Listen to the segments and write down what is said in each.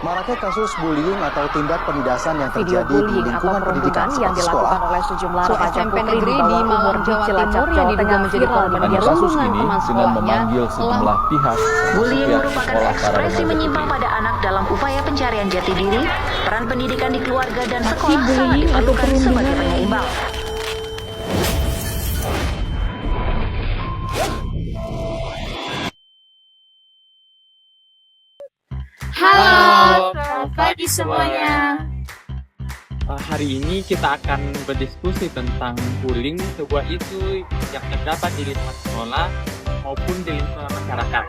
Maraknya kasus bullying atau tindak penindasan yang Video terjadi di bullying atau lingkungan pendidikan perundungan yang seperti dilakukan sekolah. oleh sejumlah Siswa remaja SMP putri di negeri bawah di umur Malang, di Jawa Cilacap, Timur yang Jawa diduga Tengah menjadi viral korban media Kasus sosial. ini teman dengan sekolahnya memanggil sejumlah pihak Bullying pihak merupakan sekolah para ekspresi remaja menyimpang ini. pada anak dalam upaya pencarian jati diri. Peran pendidikan di keluarga dan Aksi sekolah sangat bullying atau diperlukan sebagai perundungan penyeimbang. Halo, selamat pagi semuanya. Hari ini kita akan berdiskusi tentang bullying, sebuah isu yang terdapat di lingkungan sekolah maupun di lingkungan masyarakat,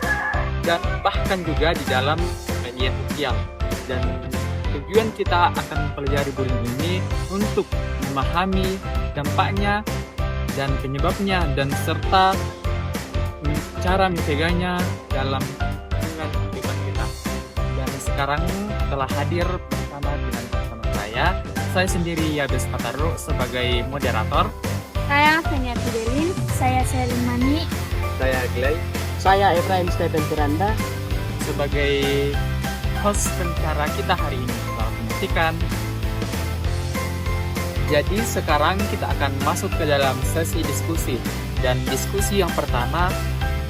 dan bahkan juga di dalam media sosial. Dan tujuan kita akan mempelajari bullying ini untuk memahami dampaknya dan penyebabnya, dan serta cara mencegahnya dalam lingkungan kehidupan kita. Dan sekarang telah hadir bersama dengan teman saya sendiri Yabes Pataru sebagai moderator. Saya Fenia Fidelin, saya Selin Mani, Saya Glay Saya Ibrahim Stephen Firanda. sebagai host pencara kita hari ini. Selamat menyaksikan. Jadi sekarang kita akan masuk ke dalam sesi diskusi. Dan diskusi yang pertama,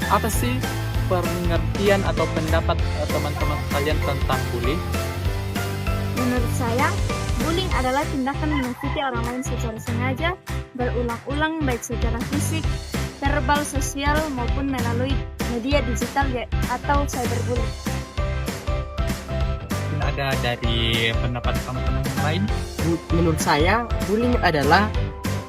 apa sih pengertian atau pendapat teman-teman kalian tentang bullying? menurut saya, bullying adalah tindakan menyakiti orang lain secara sengaja, berulang-ulang baik secara fisik, verbal, sosial, maupun melalui media digital atau cyberbullying. Mungkin ada dari pendapat teman-teman yang lain? Menurut saya, bullying adalah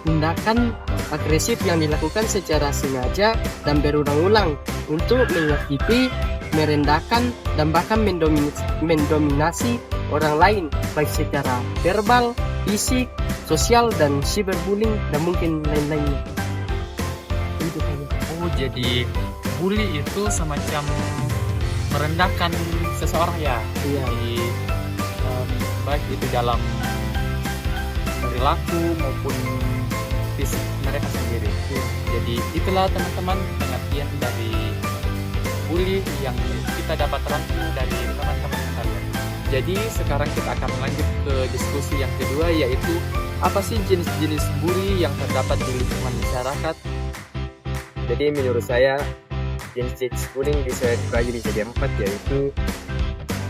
tindakan agresif yang dilakukan secara sengaja dan berulang-ulang untuk menyakiti, merendahkan, dan bahkan mendominasi orang lain, baik secara verbal, fisik, sosial, dan cyberbullying, dan mungkin lain-lainnya. Itu saja. Oh, jadi bully itu semacam merendahkan seseorang ya? Iya. Jadi, baik itu dalam perilaku maupun fisik mereka sendiri. Jadi itulah teman-teman pengertian dari bully yang kita dapat rangkum dari teman-teman kalian. Jadi sekarang kita akan lanjut ke diskusi yang kedua, yaitu apa sih jenis-jenis bully yang terdapat di lingkungan masyarakat? Jadi menurut saya jenis-jenis bullying bisa dibagi menjadi 4, yaitu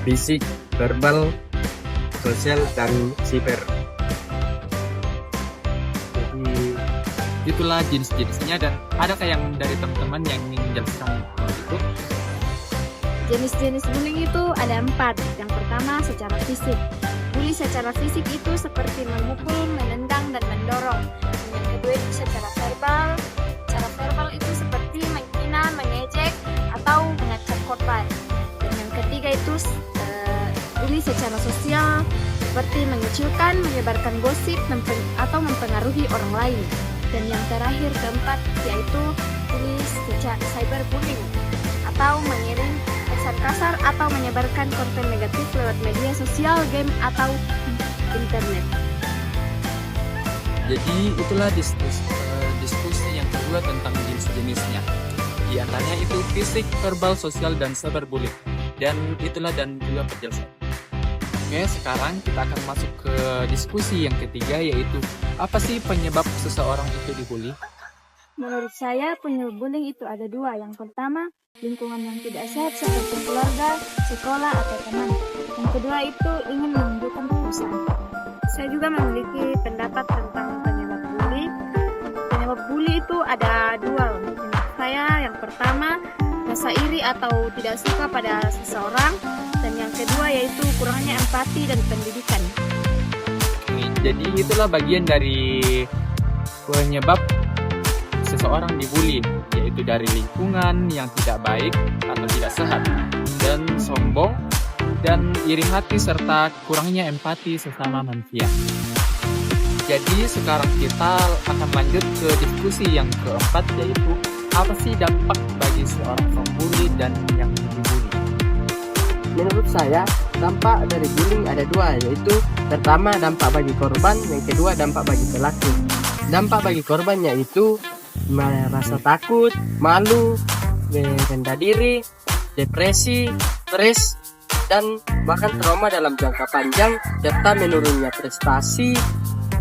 fisik, verbal, sosial, dan cyber. Jadi itulah jenis-jenisnya. Dan adakah yang dari teman-teman yang ingin menjelaskan itu? Jenis-jenis bullying itu ada 4. Yang pertama, secara fisik. Bully secara fisik itu seperti memukul, menendang, dan mendorong. Yang kedua itu secara verbal. Secara verbal itu seperti menghina, mengejek, atau mengacak korban. Dan yang ketiga itu bully secara sosial, seperti mengecilkan, menyebarkan gosip, atau mempengaruhi orang lain. Dan yang terakhir, keempat, yaitu bully secara cyberbullying, atau mengirim pesan kasar atau menyebarkan konten negatif lewat media sosial, game, atau internet. Jadi itulah diskusi yang kedua tentang jenis-jenisnya. Di antaranya itu fisik, verbal, sosial, dan cyberbullying. Dan itulah dan juga penjelasan. Oke, sekarang kita akan masuk ke diskusi yang ketiga, yaitu apa sih penyebab seseorang itu dibully? Menurut saya, penyebab bullying itu ada 2. Yang pertama, lingkungan yang tidak sehat seperti keluarga, sekolah, atau teman. Yang kedua itu ingin menunjukkan perusahaan. Saya juga memiliki pendapat tentang penyebab bully. Penyebab bully itu ada 2 menurut saya. Yang pertama, rasa iri atau tidak suka pada seseorang. Dan yang kedua yaitu kurangnya empati dan pendidikan. Jadi itulah bagian dari penyebab seseorang dibully, yaitu dari lingkungan yang tidak baik atau tidak sehat, dan sombong, dan iri hati, serta kurangnya empati sesama manusia. Jadi sekarang kita akan lanjut ke diskusi yang keempat, yaitu apa sih dampak bagi seorang pembuli dan yang dibully? Menurut saya, dampak dari bullying ada 2, yaitu pertama dampak bagi korban, yang kedua dampak bagi pelaku. Dampak bagi korban yaitu merasa takut, malu, rendah diri, depresi, stres, dan bahkan trauma dalam jangka panjang serta menurunnya prestasi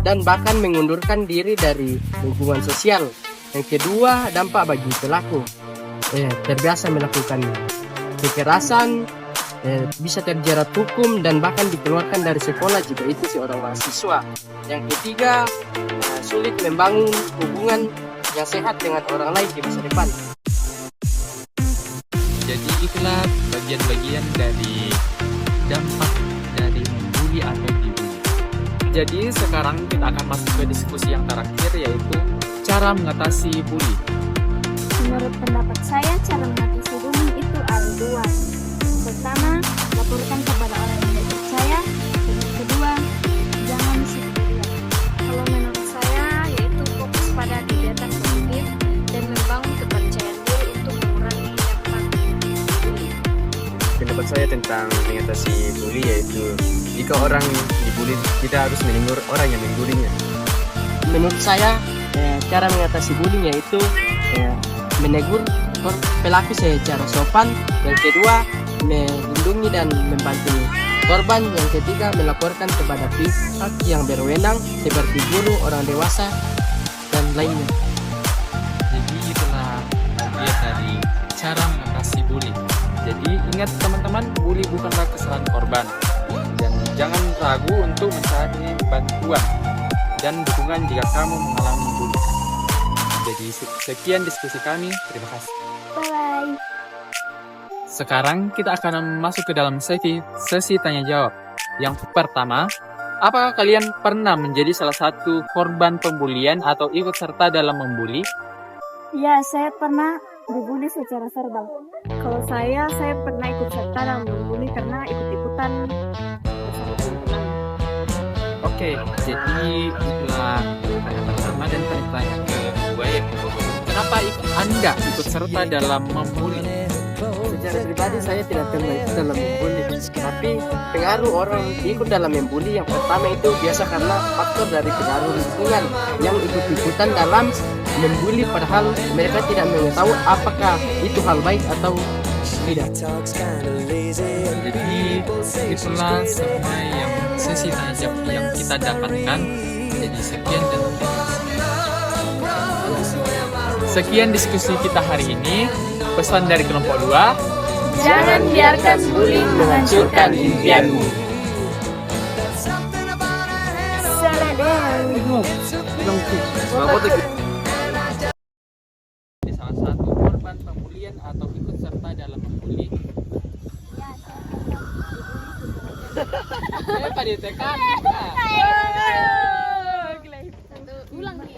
dan bahkan mengundurkan diri dari lingkungan sosial. Yang kedua, dampak bagi pelaku terbiasa melakukan kekerasan, bisa terjerat hukum dan bahkan dikeluarkan dari sekolah jika itu seorang mahasiswa. Yang ketiga, sulit membangun hubungan yang sehat dengan orang lain di masa depan. Jadi itulah bagian-bagian dari dampak dari membuli atau dibully. Jadi sekarang kita akan masuk ke diskusi yang terakhir, yaitu cara mengatasi bully. Menurut pendapat saya, cara mengatasi bullying itu ada dua. Pertama, laporkan kepada orang yang dipercaya. Dan yang kedua, jangan sendirian. Kalau menurut saya, yaitu fokus pada kegiatan positif dan membangun kepercayaan diri untuk mengurangi dampak bullying. Pendapat saya tentang mengatasi bully yaitu jika orang dibully, kita harus menegur orang yang membulinya. Menurut saya, cara mengatasi bullying yaitu menegur pelaku secara sopan. Yang kedua, melindungi dan membantu korban. Yang ketiga, melaporkan kepada pihak yang berwenang seperti guru, orang dewasa, dan lainnya. Jadi itulah bagian dari cara mengatasi bully. Jadi ingat teman-teman, bully bukanlah kesalahan korban. Dan jangan ragu untuk mencari bantuan dan dukungan jika kamu mengalami bully. Jadi sekian diskusi kami, terima kasih. Bye-bye. Sekarang kita akan masuk ke dalam sesi tanya jawab. Yang pertama, apakah kalian pernah menjadi salah satu korban pembulian atau ikut serta dalam membuli? Ya, saya pernah dibully secara verbal. Kalau saya pernah ikut serta dalam membully karena ikut-ikutan bersama teman-teman. Oke, jadi itulah tanya pertama dan tanya kedua, yaitu kenapa Anda ikut serta dalam membuli? Secara pribadi saya tidak pernah ikut dalam membuli, tapi pengaruh orang ikut dalam membuli yang pertama itu biasa karena faktor dari pengaruh lingkungan yang ikut-ikutan dalam membuli padahal mereka tidak mengetahui apakah itu hal baik atau tidak. Jadi itulah semua yang sesi tanya jawab yang kita dapatkan. Jadi sekian diskusi kita hari ini. Pesan dari kelompok 2, Jangan biarkan bullying menghancurkan impianmu. Jadi salah satu korban pembulian atau ikut serta dalam membuli. Pak ditekan. Ulang nih.